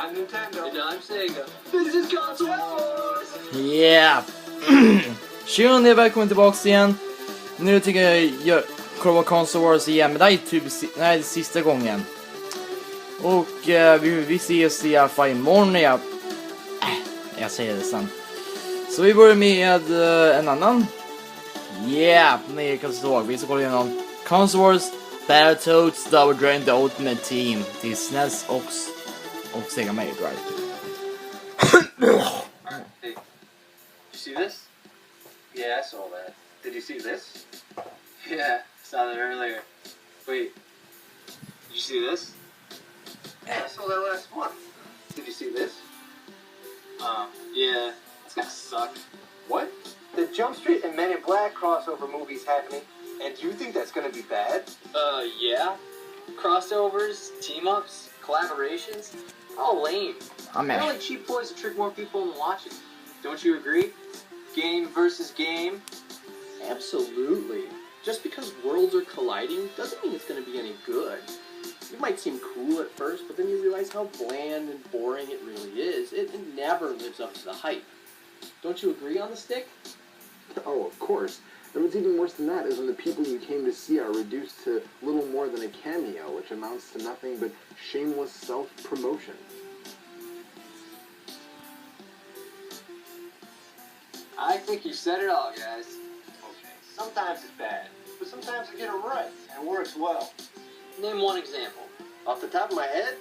I'm Nintendo. And I'm Sega. This is Console Wars! Yeah! Tjena, ni är välkommen tillbaks igen. Nu tycker jag kolla Console Wars igen, men det är typ sista gången. Och vi ses i alla fall imorgon. Jag säger det sen. Så vi börjar med en annan. Yeah, ni kan stå. Vi ska kolla igenom Console Wars, Battletoads, Double Dragon, The Ultimate Team till snes och Sega Mega Drive. Hey, you see this? Yeah, I saw that. Did you see this? Yeah, saw that earlier. Wait, did you see this? Yeah, I saw that last month. Did you see this? Yeah, it's gonna suck. What? The Jump Street and Men in Black crossover movie's happening, and you think that's gonna be bad? Yeah. Crossovers, team-ups, collaborations, all lame. They're like cheap toys to trick more people into watching. Don't you agree? Game versus game? Absolutely. Just because worlds are colliding doesn't mean it's going to be any good. It might seem cool at first, but then you realize how bland and boring it really is. It never lives up to the hype. Don't you agree on the stick? Oh, of course. And what's even worse than that is when the people you came to see are reduced to little more than a cameo, which amounts to nothing but shameless self-promotion. I think you said it all, guys. Okay, sometimes it's bad, but sometimes you get it right, and it works well. Name one example. Off the top of my head?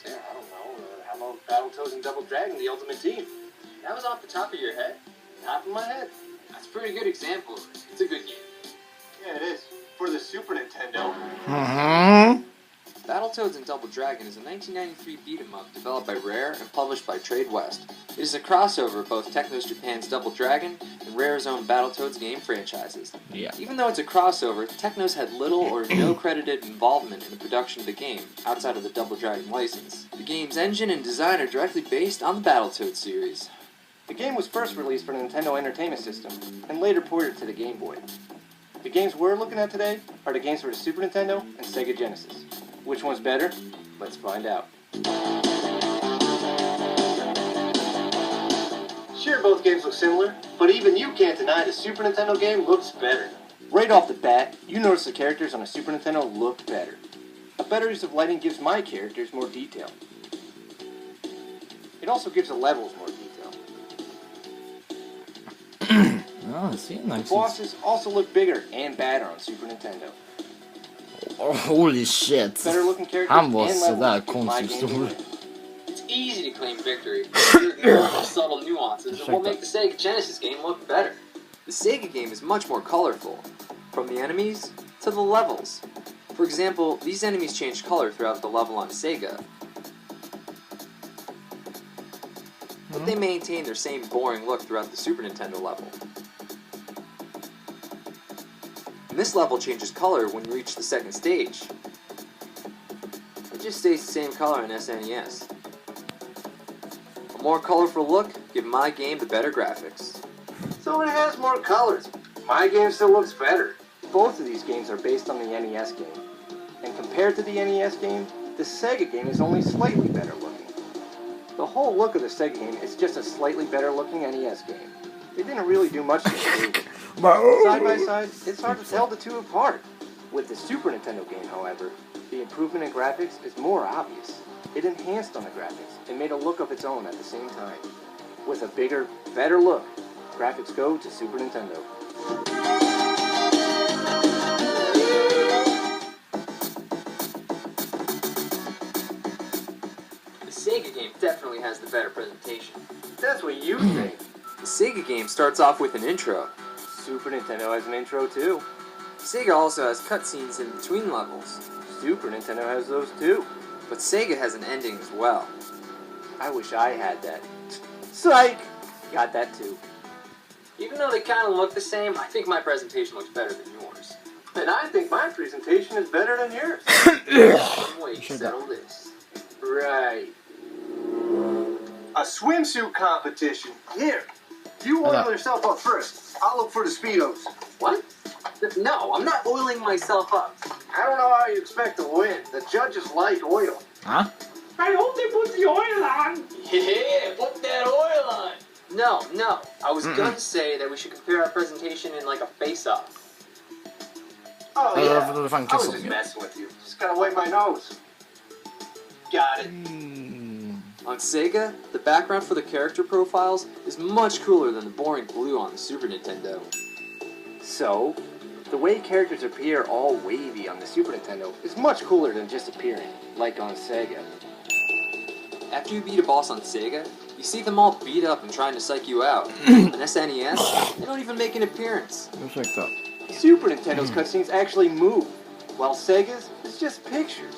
Yeah, I don't know. How about Battletoads and Double Dragon, the Ultimate Team? That was off the top of your head? Top of my head. That's a pretty good example. It's a good game. Yeah, it is. For the Super Nintendo. Battletoads and Double Dragon is a 1993 beat-em-up developed by Rare and published by Trade West. It is a crossover of both Technos Japan's Double Dragon and Rare's own Battletoads game franchises. Yeah. Even though it's a crossover, Technos had little or no credited involvement in the production of the game, outside of the Double Dragon license. The game's engine and design are directly based on the Battletoads series. The game was first released for the Nintendo Entertainment System, and later ported to the Game Boy. The games we're looking at today are the games for the Super Nintendo and Sega Genesis. Which one's better? Let's find out. Sure, both games look similar, but even you can't deny the Super Nintendo game looks better. Right off the bat, you notice the characters on the Super Nintendo look better. A better use of lighting gives my characters more detail. It also gives the levels more detail. Oh, det ser nice. The bosses also look bigger and badder on Super Nintendo. Oh, holy shit. Better looking characters Han var and sådär levels give my konstigt game stor. away. It's easy to claim victory. The subtle nuances that will make the Sega Genesis game look better. The Sega game is much more colorful, from the enemies to the levels. For example, these enemies change color throughout the level on Sega, but they maintain their same boring look throughout the Super Nintendo level. And this level changes color when you reach the second stage. It just stays the same color in SNES. A more colorful look give my game the better graphics. So it has more colors. My game still looks better. Both of these games are based on the NES game. And compared to the NES game, the Sega game is only slightly better looking. The whole look of the Sega game is just a slightly better looking NES game. They didn't really do much to improve it. Side by side, it's hard to tell the two apart. With the Super Nintendo game, however, the improvement in graphics is more obvious. It enhanced on the graphics and made a look of its own at the same time. With a bigger, better look, graphics go to Super Nintendo. The Sega game definitely has the better presentation. That's what you think. The Sega game starts off with an intro. Super Nintendo has an intro too. Sega also has cutscenes in between levels, Super Nintendo has those too. but Sega has an ending as well. I wish I had that. Psych! Got that too. Even though they kind of look the same, I think my presentation looks better than yours. And I think my presentation is better than yours. Wait, settle this. Right. A swimsuit competition. Here. You oil yourself up first. I'll look for the Speedos. What? No, I'm not oiling myself up. I don't know how you expect to win. The judges like oil. Huh? I hope they put the oil on. Yeah, put that oil on. No. I was gonna say that we should compare our presentation in like a face-off. Oh Ja, yeah, det var fan I was just kalsonger. messing with you. Just gotta wipe my nose. Got it. On Sega, the background for the character profiles is much cooler than the boring blue on the Super Nintendo. So, the way characters appear all wavy on the Super Nintendo is much cooler than just appearing, like on Sega. After you beat a boss on Sega, you see them all beat up and trying to psych you out. On SNES, they don't even make an appearance. Ursäkta. Super Nintendo's cutscenes actually move, while Sega's is just pictures.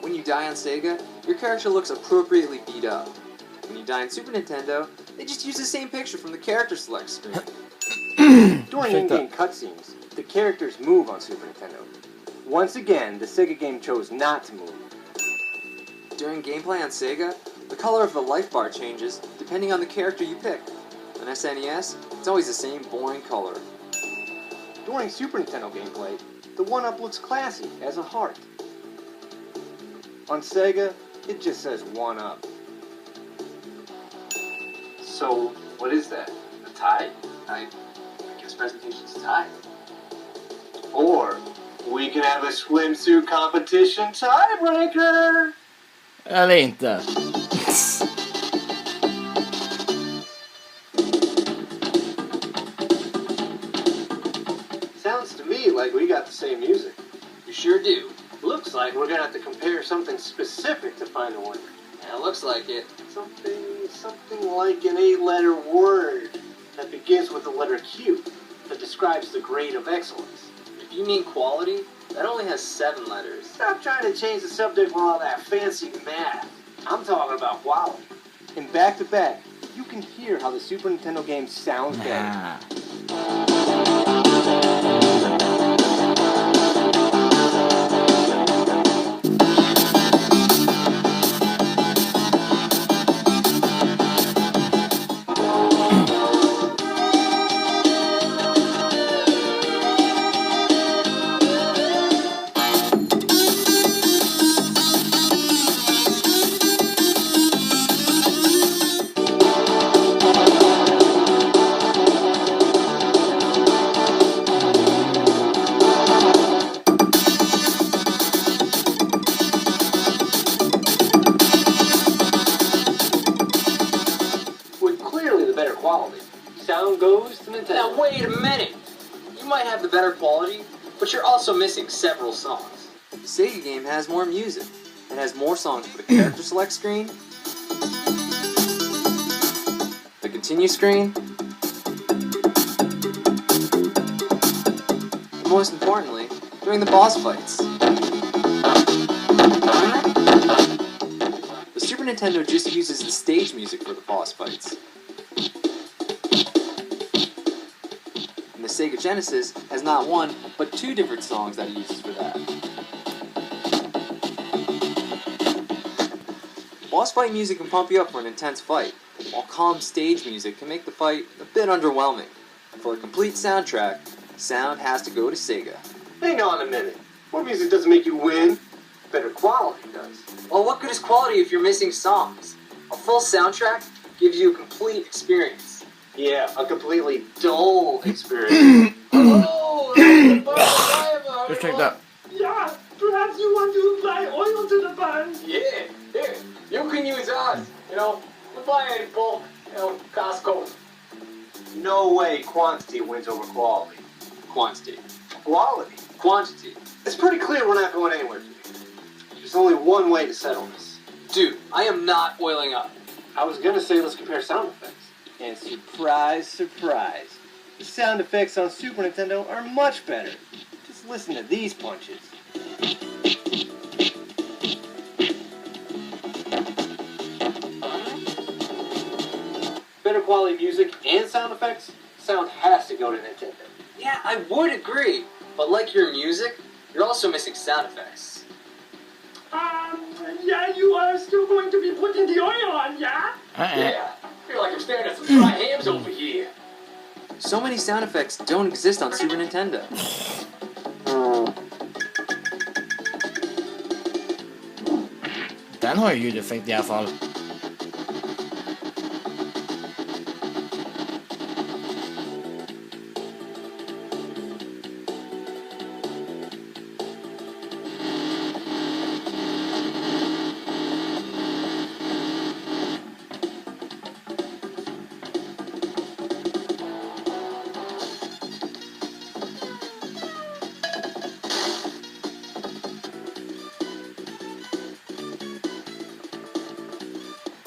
When you die on Sega, your character looks appropriately beat up. When you die on Super Nintendo, they just use the same picture from the character select screen. During in-game cutscenes, the characters move on Super Nintendo. Once again, the Sega game chose not to move. During gameplay on Sega, the color of the life bar changes depending on the character you pick. On SNES, it's always the same boring color. During Super Nintendo gameplay, the 1-up looks classy as a heart. On Sega, it just says 1-up. So, what is that? A tie? I guess presentation's a tie. Or, we can have a swimsuit competition tiebreaker! Eller inte. Sounds to me like we got the same music. You sure do. Looks like we're gonna have to compare something specific to find a winner. Yeah, looks like it. Something like an 8-letter word that begins with the letter Q that describes the grade of excellence. If you mean quality, that only has 7 letters. Stop trying to change the subject with all that fancy math. I'm talking about quality. In back-to-back, you can hear how the Super Nintendo game sounds better. Sound goes to Nintendo. Now wait a minute! You might have the better quality, but you're also missing several songs. The Sega game has more music. It has more songs for the character select screen, the continue screen, and most importantly, during the boss fights. The Super Nintendo just uses the stage music for the boss fights. And the Sega Genesis has not one, but 2 different songs that it uses for that. Boss fight music can pump you up for an intense fight, while calm stage music can make the fight a bit underwhelming. For a complete soundtrack, sound has to go to Sega. Hang on a minute. More music doesn't make you win. Better quality does. Well, what good is quality if you're missing songs? A full soundtrack gives you a complete experience. Yeah, a completely dull experience. Oh, that's the first time Ursäkta. Yeah, perhaps you want to apply oil to the bun. Yeah, here, you can use ours. You know, we're buying it in bulk. You know, Costco. No way quantity wins over quality. Quantity. Quality? Quantity. It's pretty clear we're not going anywhere today. There's only one way to settle this. Dude, I am not oiling up. I was gonna say let's compare sound effects. And surprise, surprise. The sound effects on Super Nintendo are much better. Just listen to these punches. Better quality music and sound effects? Sound has to go to Nintendo. Yeah, I would agree. But like your music, you're also missing sound effects. Yeah, you are still going to be putting the oil on, yeah? Yeah, I feel like I'm staring at some dry hams over here. So many sound effects don't exist on Super Nintendo. Den har ju ljudeffekt i alla fall.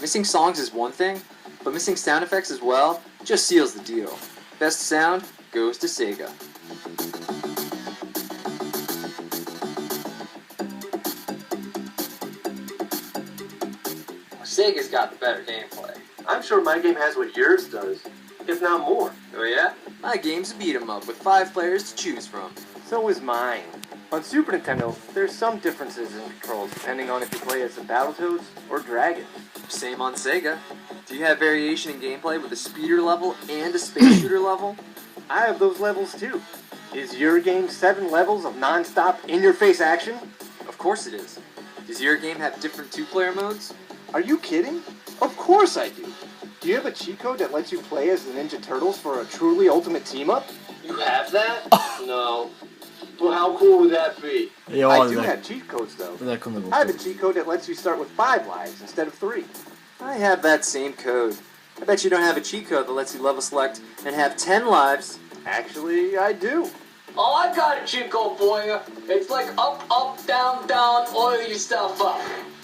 Missing songs is one thing, but missing sound effects as well just seals the deal. Best sound goes to Sega. Sega's got the better gameplay. I'm sure my game has what yours does, if not more. Oh yeah? My game's a beat 'em up with 5 players to choose from. So is mine. On Super Nintendo, there's some differences in controls depending on if you play as the Battletoads or Dragon. Same on Sega. Do you have variation in gameplay with a speeder level and a space shooter level? I have those levels too. Is your game 7 levels of non-stop in-your-face action? Of course it is. Does your game have different 2-player modes? Are you kidding? Of course I do. Do you have a cheat code that lets you play as the Ninja Turtles for a truly ultimate team-up? You have that? No. Well, how cool would that be? Ja, I do det have cheat codes though. där kunde gå. I have a cheat code that lets you start with 5 lives instead of 3. I have that same code. I bet you don't have a cheat code that lets you level select and have 10 lives. Actually, I do. Oh, I got a cheat code for you. It's like up, up, down, down, oil your stuff up.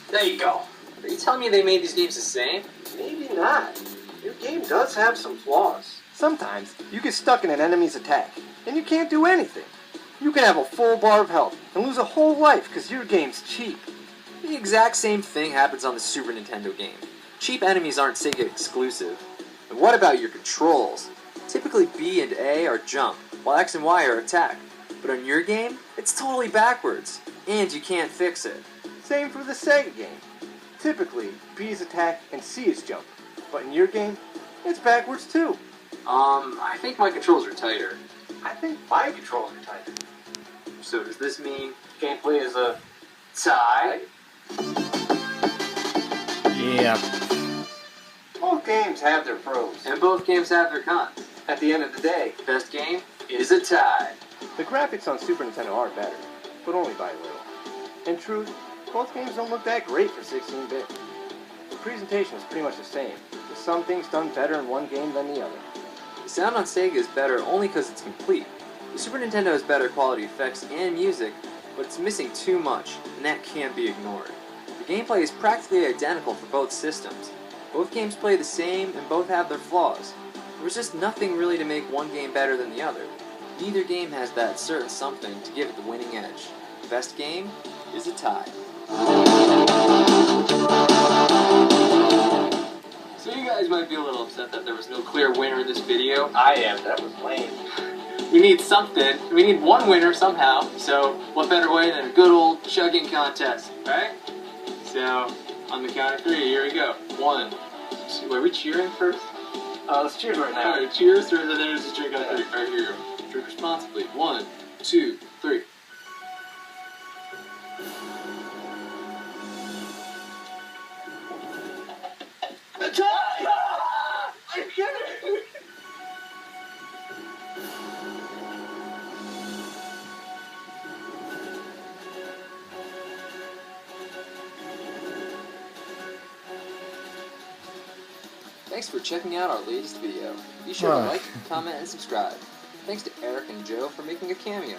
There you go. Are you telling me they made these games the same? Maybe not. Your game does have some flaws. Sometimes you get stuck in an enemy's attack, and you can't do anything. You can have a full bar of health and lose a whole life because your game's cheap. The exact same thing happens on the Super Nintendo game. Cheap enemies aren't Sega exclusive. And what about your controls? Typically B and A are jump, while X and Y are attack. But on your game, it's totally backwards, and you can't fix it. Same for the Sega game. Typically, B is attack and C is jump. But in your game, it's backwards too. I think my controls are tighter. I think my controls are tighter. So does this mean Gameplay is a tie? Yeah. Both games have their pros. and both games have their cons? At the end of the day, Best game is a tie. the graphics on Super Nintendo are better, but only by a little. In truth, both games don't look that great for 16-bit. The presentation is pretty much the same, with some things done better in one game than the other. The sound on Sega is better only because it's complete. The Super Nintendo has better quality effects and music, but it's missing too much, and that can't be ignored. The gameplay is practically identical for both systems. Both games play the same, and both have their flaws. There was just nothing really to make one game better than the other. Neither game has that certain something to give it the winning edge. Best game is a tie. So you guys might be a little upset that there was no clear winner in this video. I am. That was lame. We need something. We need one winner somehow. So what better way than a good old chugging contest, right? So on the count of 3, here we go. 1, 2. Are we cheering first? Let's cheers right now. Alright, cheers, or then there's a drink on 3. Alright, here we go. Drink responsibly. 1, 2, 3. A tie! I get it! Thanks for checking out our latest video. Be sure to like, comment, and subscribe. Thanks to Eric and Joe for making a cameo.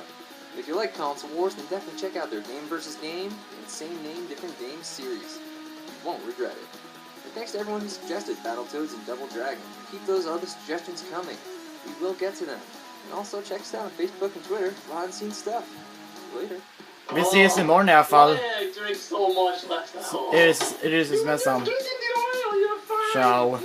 If you like Console Wars, then definitely check out their Game vs. Game and Same Name Different Games series. You won't regret it. And thanks to everyone who suggested Battletoads and Double Dragon. Keep those other suggestions coming. We will get to them. And also check us out on Facebook and Twitter for behind the scenes stuff. Later. Vi ses imorgon i alla fall. I drink so much less now. Är det smässan? Ciao.